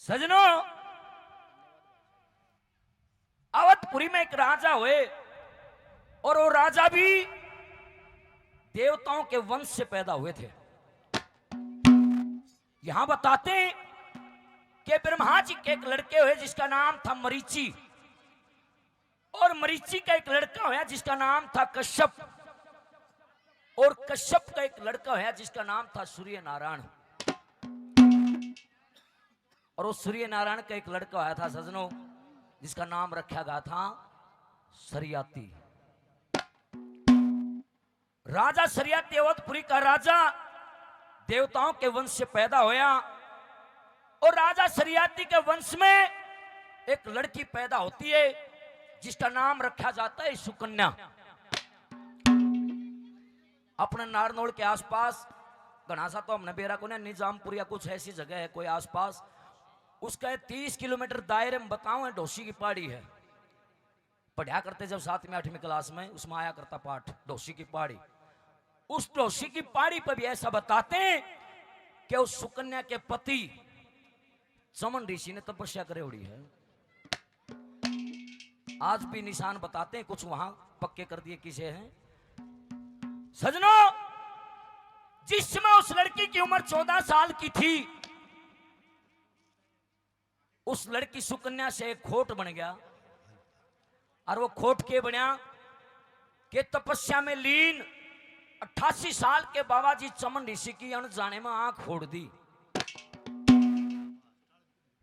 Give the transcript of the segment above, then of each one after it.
सजनों, अवधपुरी में एक राजा हुए और वो राजा भी देवताओं के वंश से पैदा हुए थे। यहां बताते हैं कि ब्रह्मा जी के एक लड़के हुए जिसका नाम था मरीचि, और मरीचि का एक लड़का हुआ जिसका नाम था कश्यप, और कश्यप का एक लड़का हुआ जिसका नाम था सूर्य नारायण, और उस सूर्य नारायण का एक लड़का आया था सजनों जिसका नाम रखा गया था सरियाती। राजा सरियाती अवधपुरी का राजा देवताओं के वंश से पैदा होया, और राजा सरियाती के वंश में एक लड़की पैदा होती है जिसका नाम रखा जाता है सुकन्या। अपने नारनौल के आसपास घना सा तो हमने बेरा को ना निजामपुर या कुछ ऐसी जगह है कोई आसपास, उसका 30 किलोमीटर दायरे में बताऊं ढोसी की पहाड़ी है। पढ़ा करते जब 7वीं 8वीं क्लास में, उसमें आया करता पाठ ढोसी की पहाड़ी। उस ढोसी की पहाड़ी पर भी ऐसा बताते हैं कि उस सुकन्या के पति चमन ऋषि ने तपस्या करे उड़ी है। आज भी निशान बताते हैं, कुछ वहां पक्के कर दिए किसे हैं। सजनों, जिस समय उस लड़की की उम्र 14 साल की थी, उस लड़की सुकन्या से एक खोट बन गया, और वो खोट के बना के तपस्या में लीन 88 साल के बाबा जी चमन ऋषि की अनजाने में आंख फोड़ दी।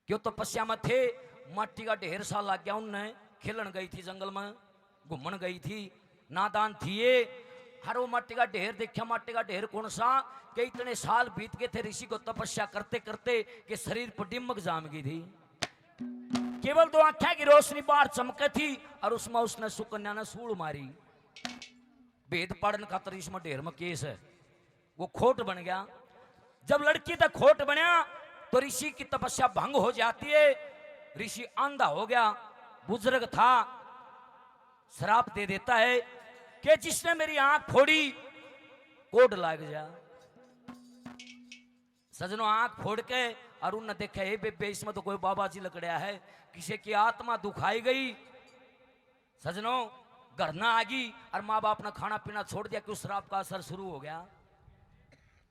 क्यों तपस्या में थे, मट्टी का ढेर सा लग गया उनने, खेलन गई थी जंगल में, घूमन गई थी, नादान थी ये। हर वो मट्टी का ढेर देखा, मट्टी का ढेर कौन सा कि इतने साल बीत गए थे ऋषि को तपस्या करते करते कि शरीर पर डिमक जाम गई थी। केवल 2 आंखें की रोशनी बाहर चमके थी, और उसमें उसने सुकन्या ने सूल मारी। भेद पढ़ने का इसमें ढेर में केस है, वो खोट बन गया। जब लड़की तक खोट बना तो ऋषि की तपस्या भंग हो जाती है। ऋषि अंधा हो गया, बुजुर्ग था, श्राप दे देता है कि जिसने मेरी आंख फोड़ी कोड लग जा। सजनों, आंख फोड़ के और उन्होंने देखा हे बेबे इसमें तो कोई बाबा जी लकड़िया है, किसी की आत्मा दुखाई गई। सजनों, घर ना आ गई और माँ बाप ने खाना पीना छोड़ दिया कि उस श्राप का असर शुरू हो गया।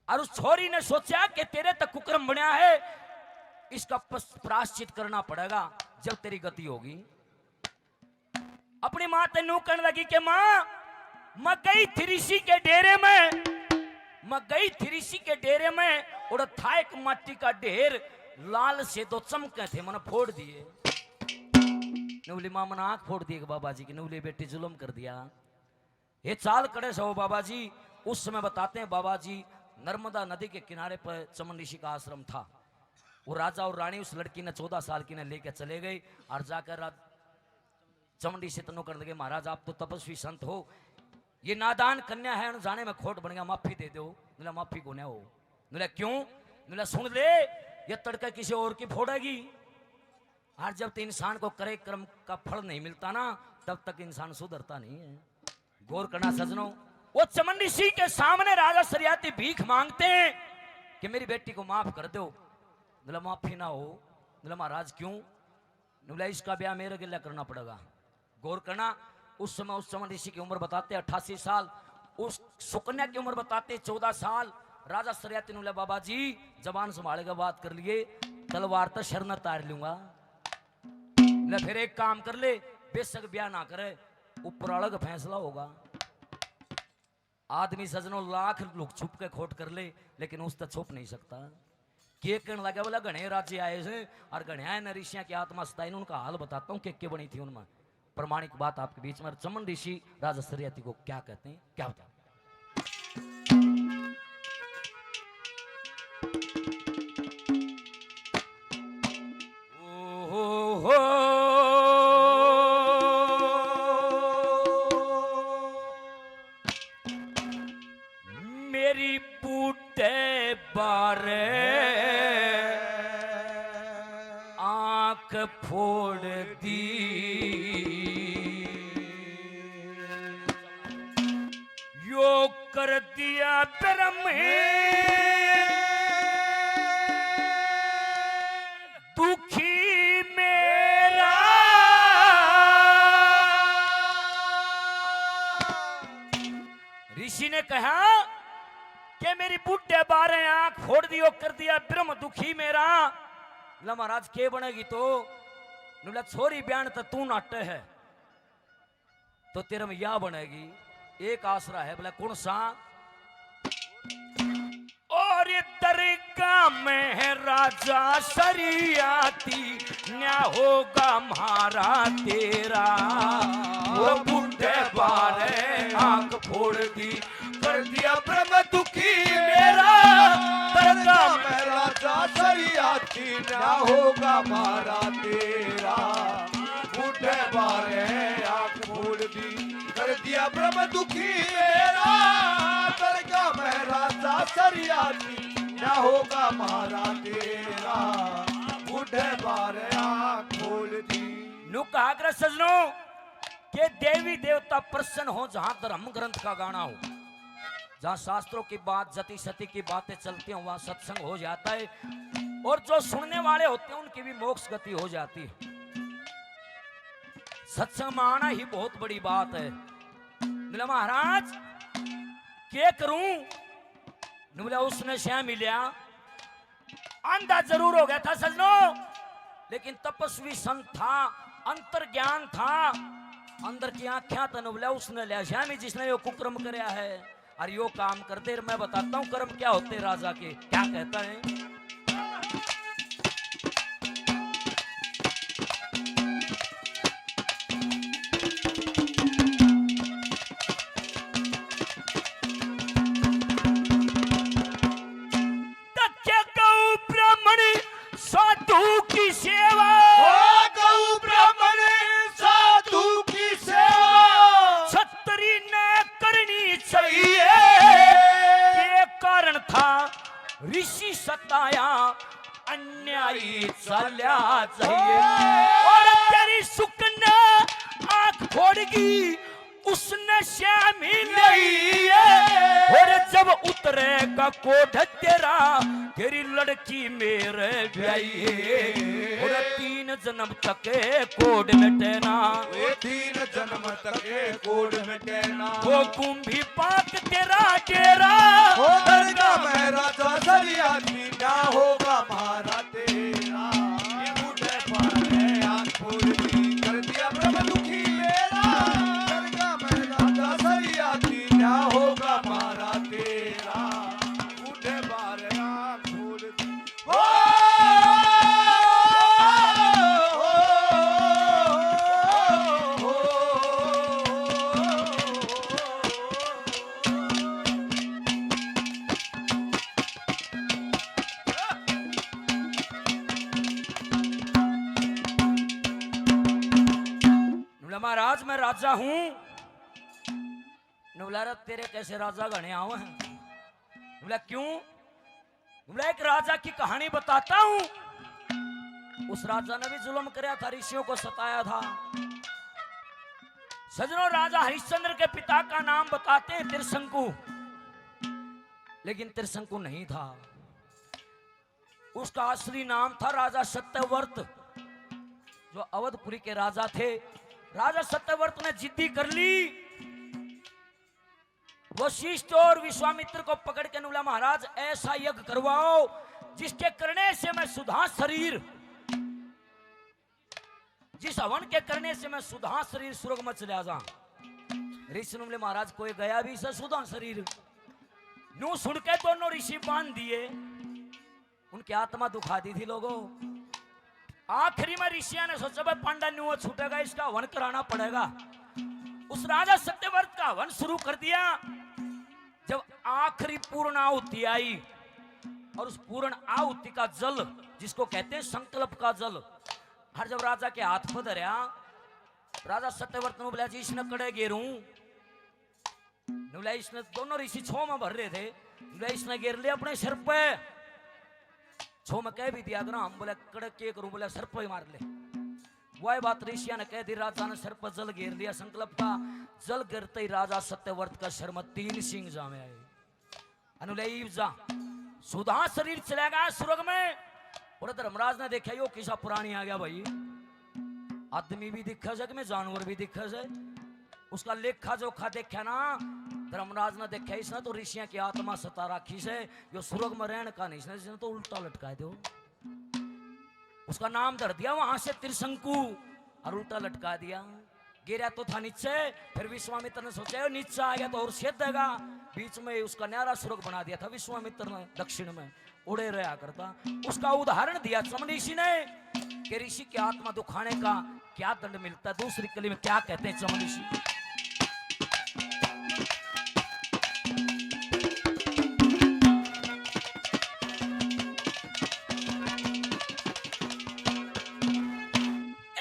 और उस छोरी ने सोचा कि तेरे तक कुकर्म बनया है, इसका प्रायश्चित करना पड़ेगा जब तेरी गति होगी। अपनी मां तेनू कहने लगी कि मां, मैं गई थी ऋषि के डेरे में, मैं गई थी ऋषि के डेरे में, और था एक मट्टी का ढेर, लाल से 2 चमके थे, मैंने फोड़ दिए। नवली मां मैंने आंख फोड़ दी बाबा जी की, नवली बेटी जुल्म कर दिया। ये चाल कड़े सो बाबा जी। उस समय बताते हैं बाबा जी नर्मदा नदी के किनारे पर चमन ऋषि का आश्रम था। वो राजा और रानी उस लड़की ने 14 साल की ने लेकर चले गए, और जाकर चमन ऋषि तनु करने लगे, महाराज आप तो तपस्वी संत हो, ये नादान कन्या है, जाने में खोट बन गया, माफी दे दो। बोला माफी को हो। बोला क्यों? बोला सुन ले, ये तड़का किसी और की फोड़ेगी। और जब तक इंसान को करे कर्म का फल नहीं मिलता ना, तब तक इंसान सुधरता नहीं है। गौर करना सजनों, वो चमन ऋषि के सामने राजा सरियाती भीख मांगते हैं कि मेरी बेटी को माफ कर दो। बोला माफी ना हो। बोला महाराज क्यों? बोला इसका ब्याह मेरे गिला करना पड़ेगा। गौर करना, उस समय उस चमन ऋषि की उम्र बताते 88 साल, उस सुकन्या की उम्र बताते 14 साल। राजा सरियाती ने बोला बाबा जी जबान संभाले का बात कर लिए, तलवार तो शरण तार लूंगा। फिर एक काम कर ले, बेशक ब्याह ना करे, ऊपर अलग फैसला होगा। आदमी सजनों लाख लुक छुप के खोट कर ले, लेकिन उस तक छुप नहीं सकता। के कहने लगा, बोला घने राज्य आए से और घने ऋषियां की आत्मा सताई, उनका हाल बताता हूँ के बनी थी उनमें। प्रमाणिक बात आपके बीच में। चमन ऋषि राजा सरियाती को क्या कहते हैं, क्या बताते? मेरी बूटे बारे आंख फोड़ दी, यो कर दिया ब्रह्म दुख कहा कि मेरी बुढ़े बारे आंख फोड़ दियो कर दिया ब्रह्म दुखी मेरा। ला महाराज के बनेगी तो नुला छोरी बयान तो तू नाटे है तो तेरे में या बनेगी। एक आसरा है बोला कौन सा? और ये दरगाह में है राजा शरियाती न्या होगा हमारा तेरा। वो बुढ़े बारे आंख फोड़ दी कर दिया ब्रह्म दुखी मेरा। दरगाह में राजा शरियाती न्या होगा हमारा तेरा। बुढ़े बारे आंख फोड़ दी कर दिया ब्रह्म दुखी मेरा। दरगाह में राजा शरियाती न्या होगा हमारा तेरा। बुढ़े बारे आंख खोल दी। नु कहा सजनों के देवी देवता प्रसन्न हो जहां धर्म ग्रंथ का गाना हो, जहां शास्त्रों की बात जति सती की बातें चलती हो वहां सत्संग हो जाता है और जो सुनने वाले होते हैं उनकी भी मोक्ष गति हो जाती है। सत्संग में आना ही बहुत बड़ी बात है। बोला महाराज क्या करूं? बोला उसने श्याम मिलिया अंधा जरूर हो गया था सजनों, लेकिन तपस्वी संत था, अंतर ज्ञान था, अंदर की आंखें तो बोला उसने लिया श्यामी जिसने यो कुकर्म कराया है और यो काम करते। मैं बताता हूं कर्म क्या होते राजा के। क्या कहता है? साधु की सेवा, गौ ब्राह्मण साधु की सेवा छतरी ने करनी चाहिए। ये कारण था ऋषि सताया अन्यायी चला चाहिए। और तेरी सुकन्या आंख फोड़गी उसने श्यामी नहीं है। और जब उतरेगा कोढ़ तेरा तेरी लड़की मेरे ब्याही। और 3 जन्म तक कोड मिटेना, 3 जन्म तक कोड मिटेना। वो कुंभी पाक तेरा डेरा। हो दरगाह में राजा शरियाती न्या होगा हमारा तेरा। ये बूढ़े पारे आंख फोड़ दी कर दिया ब्रह्म दुखी मेरा। दरगाह में राजा शरियाती न्या होगा हमारा तेरा। बूढ़े पारे आंख फोड़ दी। महाराज मैं राजा हूं। बोला तेरे कैसे राजा गणे आवे हैं? बोला क्यों? बोला एक राजा की कहानी बताता हूं। उस राजा ने भी जुल्म कराया था, ऋषियों को सताया था। सजनों राजा हरिश्चंद्र के पिता का नाम बताते हैं त्रिशंकु, लेकिन त्रिशंकु नहीं था। उसका असली नाम था राजा सत्यव्रत, जो अवधपुरी के राजा थे। राजा सत्यव्रत ने जिद्दी कर ली। वशिष्ठ और विश्वामित्र को पकड़ के बोला महाराज ऐसा यज्ञ करवाओ जिसके करने से मैं सुधा शरीर, जिस हवन के करने से मैं सुधा शरीर स्वर्ग में चला जा। ऋषि ने बोले महाराज कोई गया भी से सुधा शरीर। नू सुन के दोनों ऋषि बांध दिए। उनकी आत्मा दुखा दी थी लोगों। आखिरी में ऋषिया ने सोचा भाई पांडा न्यू छूटेगा, इसका हवन कराना पड़ेगा। उस राजा सत्यव्रत का हवन शुरू कर दिया। जब आखिरी पूर्ण आहुति आई और उस पूर्ण आहुति का जल जिसको कहते हैं संकल्प का जल हर जब राजा के हाथ पर धरा, राजा सत्यव्रत ने बोला जी इसने कड़े गेरू। बोला इसने दोनों ऋषि छो में भर रहे थे। बोला इसने घेर लिया अपने सिर पे। छो में कह भी दिया हम बोले कड़क के करूं? बोला सर पे मार ले। वही बात ऋषिया ने कह दी। राजा ने सर पर जल घेर लिया संकल्प का। जल गिरते ही राजा सत्यव्रत का शर्म 3 सिंह जामे आए। अनुलई जा सुधा शरीर चला गया स्वर्ग में। और धर्मराज ने देखा यो किसा पुरानी आ गया भाई, आदमी भी दिखा जग में जानवर भी दिखा जाए। उसका लेखा जोखा देखा ना धर्मराज ने देखा इसने तो ऋषियों की आत्मा सता राखी से यो स्वर्ग में रहने का नहीं इसने तो उल्टा लटकाए दो। उसका नाम धर दिया वहां से त्रिशंकु और उल्टा लटका दिया। गिरा तो था नीचे, फिर विश्वामित्र ने सोचा नीचे आ गया तो और छेद देगा, बीच में उसका न्यारा स्वर्ग बना दिया था विश्वामित्र ने, दक्षिण में उड़े रहा करता। उसका उदाहरण दिया चमनीषि ने कि ऋषि की आत्मा दुखाने का क्या दंड मिलता है। दूसरी कली में क्या कहते हैं चमनीषि,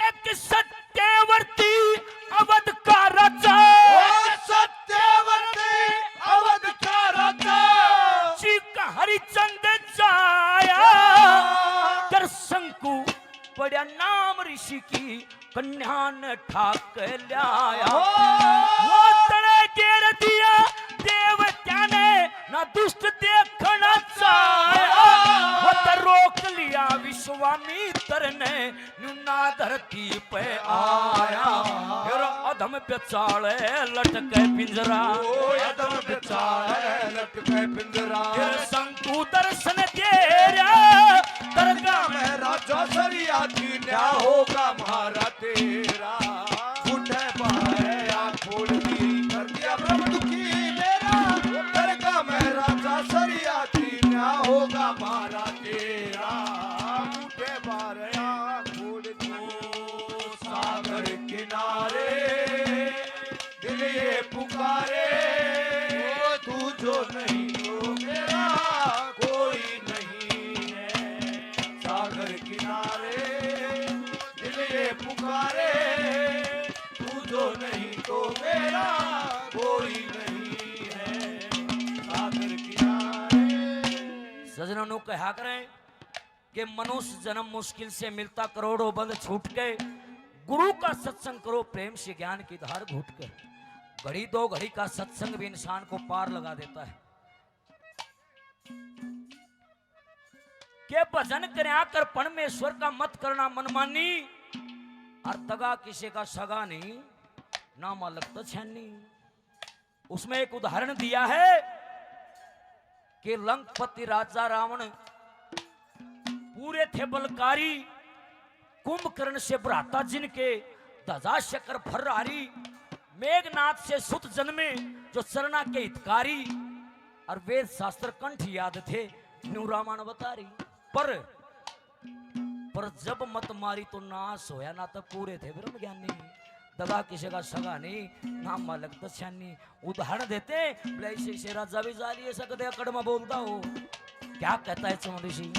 एक सत्यवर्ती अवध का राजा, सत्यवर्ती अवध का राजा, चीक हरिचंद जाया कर शंकु बड़ा नाम ऋषि की कन्या ने ठाक लाया। वो तड़े घेर दिया देवता ने ना दुष्ट देखना चाया, वो तो रोक लिया विश्वामित्र ने नुना धरती पे आया। फिर अधम बेचाले लटके पिंजरा, अधम बेचारे लटके पिंजरा, फिर शंकु दर्शन दे रहा दरगाह में मैं राजा सरिया न्या होगा मारा तेरा। बूढ़े पाए आँख खोल दी कर दिया ब्रह्म दुखी मेरा, दरगाह में राजा सरिया न्या होगा मारा तेरा। बूढ़े पाए आँख खोल दी सागर किनारे दिल ये पुकारे, तू जो नहीं तो मेरा कोई नहीं है। सागर किनारे दिल ये पुकारे, तू जो नहीं तो मेरा कोई नहीं है। सागर किनारे सजनों ने कहा करें कि मनुष्य जन्म मुश्किल से मिलता, करोड़ों बंद छूट के गुरु का सत्संग करो प्रेम से ज्ञान की धार घूट के। घड़ी दो घड़ी का सत्संग भी इंसान को पार लगा देता है। के भजन करया कर परमेश्वर का मत करना मनमानी, और तगा किसी का सगा नहीं नामा लगता छैनी। उसमें एक उदाहरण दिया है कि लंकपति राजा रावण पूरे थे बलकारी, कुंभकर्ण से भ्राता जिनके ध्वजा शकर फर्रारी, मेघनाथ से सुत जन्मे जो चरना के हितकारी, और वेद शास्त्र कंठ याद थे न्यू रामायण बतारी। पर जब मत मारी तो नाश होया ना, तब पूरे थे ब्रह्म ज्ञानी। दगा किसी का सगा नहीं ना मालक दशानी। उदाहरण देते बोले से राजा भी जाली सकते अकड़ में बोलता हो। क्या कहता है चमनीषि,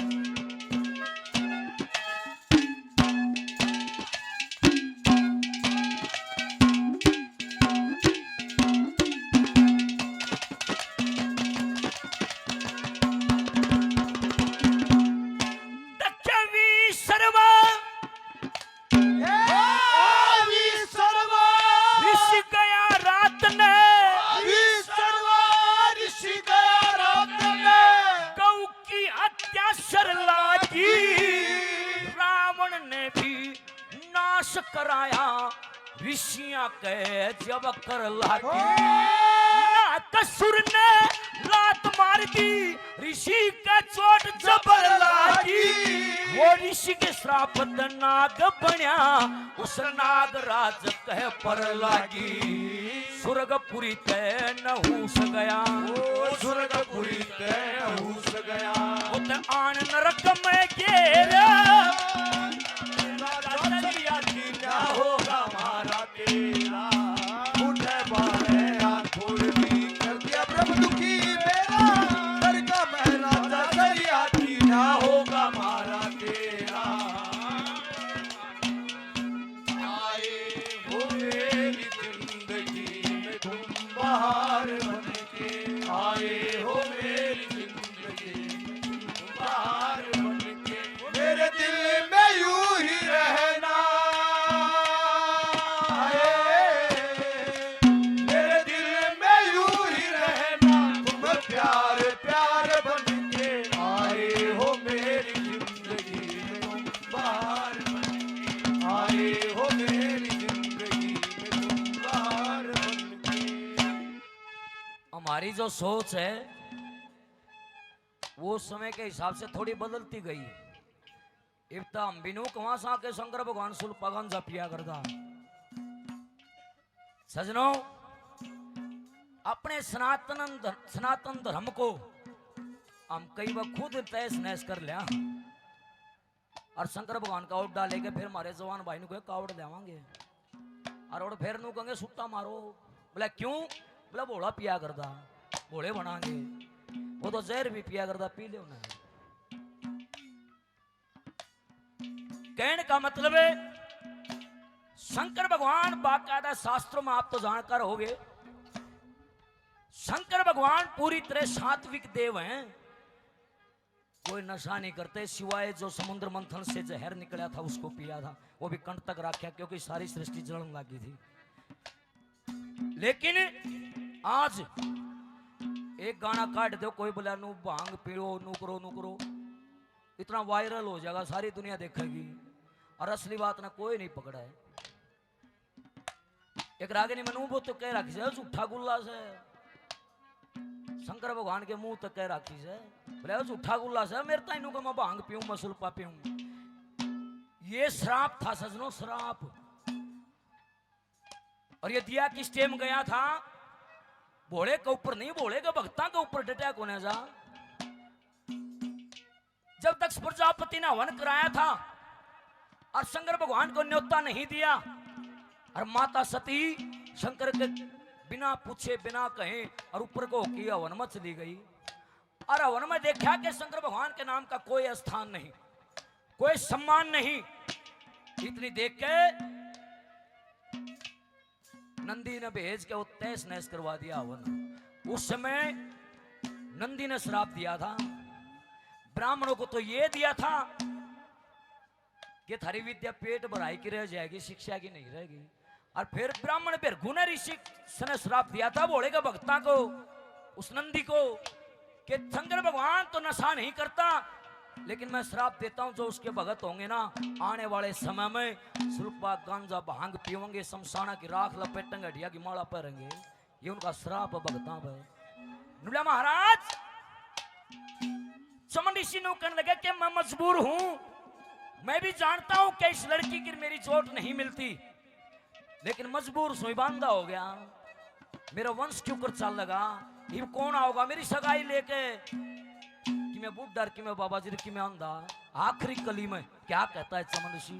कराया ऋषियां के जब कर लागी, ना कसुर ने लात मार दी ऋषि के चोट जबर लागी। वो ऋषि के श्राप नाग बन्या उस नाग राज कह पर लागी। स्वर्गपुरी तय नहुस गया, स्वर्गपुरी तय नहुस गया, उत आन नरक में घेरा होगा मारा तेरा। बूढ़े बारे आँख खोल दी कर दिया ब्रह्म दुखी मेरा, दरगाह में राजा सरिया न्या होगा मारा तेरा। आए हो मेरी जिंदगी में तुम बाहर बन के, आए हो मेरी जिंदगी में तुम बाहर बन के, मेरे दिल हमारी जो सोच है वो समय के हिसाब से थोड़ी बदलती गई। इब्ता हम बिनु कहां सा के शंकर भगवान सुल पगन जपिया करता। सजनों, अपने सनातन धर्म को हम कई बार खुद तहस नहस कर लिया और शंकर भगवान का ओडा लेके फिर हमारे जवान भाई को कावड़ देवांगे और फिर नू कहेंगे सुट्टा मारो। बोला क्यों? बोला भोला पिया करता, भोले बनाएंगे। वो तो जहर भी पिया करता, पी ले उन्हें। कहने का मतलब है शंकर भगवान बाकायदा शास्त्रों में आप तो जानकर होगे, शंकर भगवान पूरी तरह सात्विक देव हैं। कोई नशा नहीं करते सिवाय जो समुद्र मंथन से जहर निकला था उसको पिया था, वो भी कंठ तक रखा क्योंकि सारी सृष्टि जलन लगी थी। लेकिन आज एक गाना काट दो, कोई बोला नू भांग पियो, नू करो, इतना वायरल हो जाएगा, सारी दुनिया देखेगी और असली बात ना कोई नहीं पकड़ा है। एक रागिनी मनू वो तो कह रखी से झूठा गुल्ला से शंकर भगवान के मुंह तक कह रखी से, बोले झूठा गुल्ला से मेरे ताइनू को मैं भांग पीऊं, मैं सुल्पा पीऊं। ये श्राप था सजनों, श्राप। और ये दिया किस टाइम गया था? भोले के ऊपर नहीं, भोले के भक्ता के ऊपर डटा कोने जा। जब तक प्रजापति ने हवन कराया था और शंकर भगवान को न्योता नहीं दिया और माता सती शंकर के बिना पूछे बिना कहे और ऊपर को की हवन में चली गई और हवन में देखा कि शंकर भगवान के नाम का कोई स्थान नहीं, कोई सम्मान नहीं। इतनी देख के नंदी ने भेज के वो तहस नहस करवा दिया हवन। उस समय नंदी ने श्राप दिया था ब्राह्मणों को, तो ये दिया था कि थारी विद्या पेट भराई की रह जाएगी, शिक्षा की नहीं रहेगी। और फिर ब्राह्मण भृगु ने ऋषि ने श्राप दिया था भोले के भक्ता को, उस नंदी को, कि शंकर भगवान तो नशा नहीं करता लेकिन मैं श्राप देता हूं जो उसके भगत होंगे ना आने वाले समय में सुल्पा गांजा भांग पीवेंगे, शमशाना की राख लपेटेंगे, हडिया की माला पहनेंगे। ये उनका श्राप भगता है। नुला महाराज चमन ऋषि ने कहने लगे कि मैं मजबूर हूं, मैं भी जानता हूं कि इस लड़की की मेरी चोट नहीं मिलती लेकिन मजबूर सुई बांधा हो गया, मेरा वंश क्यों कर चल लगा। ये कौन आओगा मेरी सगाई लेके कि मैं बुढ़ा कि मैं बाबा जी की मैं अंधा। आखिरी कली में क्या कहता है चमन ऋषि?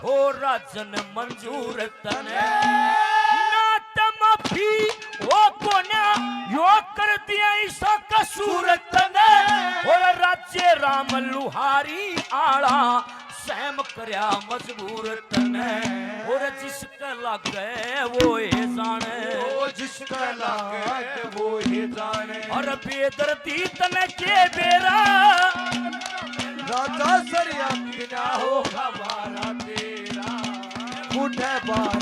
हो राजन मंजूर तने ना तमाफी ओ कोना यो कर दिया ऐसा कसूर तने और राज्य राम लुहारी आला सहम करया मजबूर तने और जिसका लगे वो ये जाने, ओ जिसका लगे वो ये जाने। और बेदर्दी तने के बेरा राजा सरिया किना होगा वारा तेरा, बूढ़े बार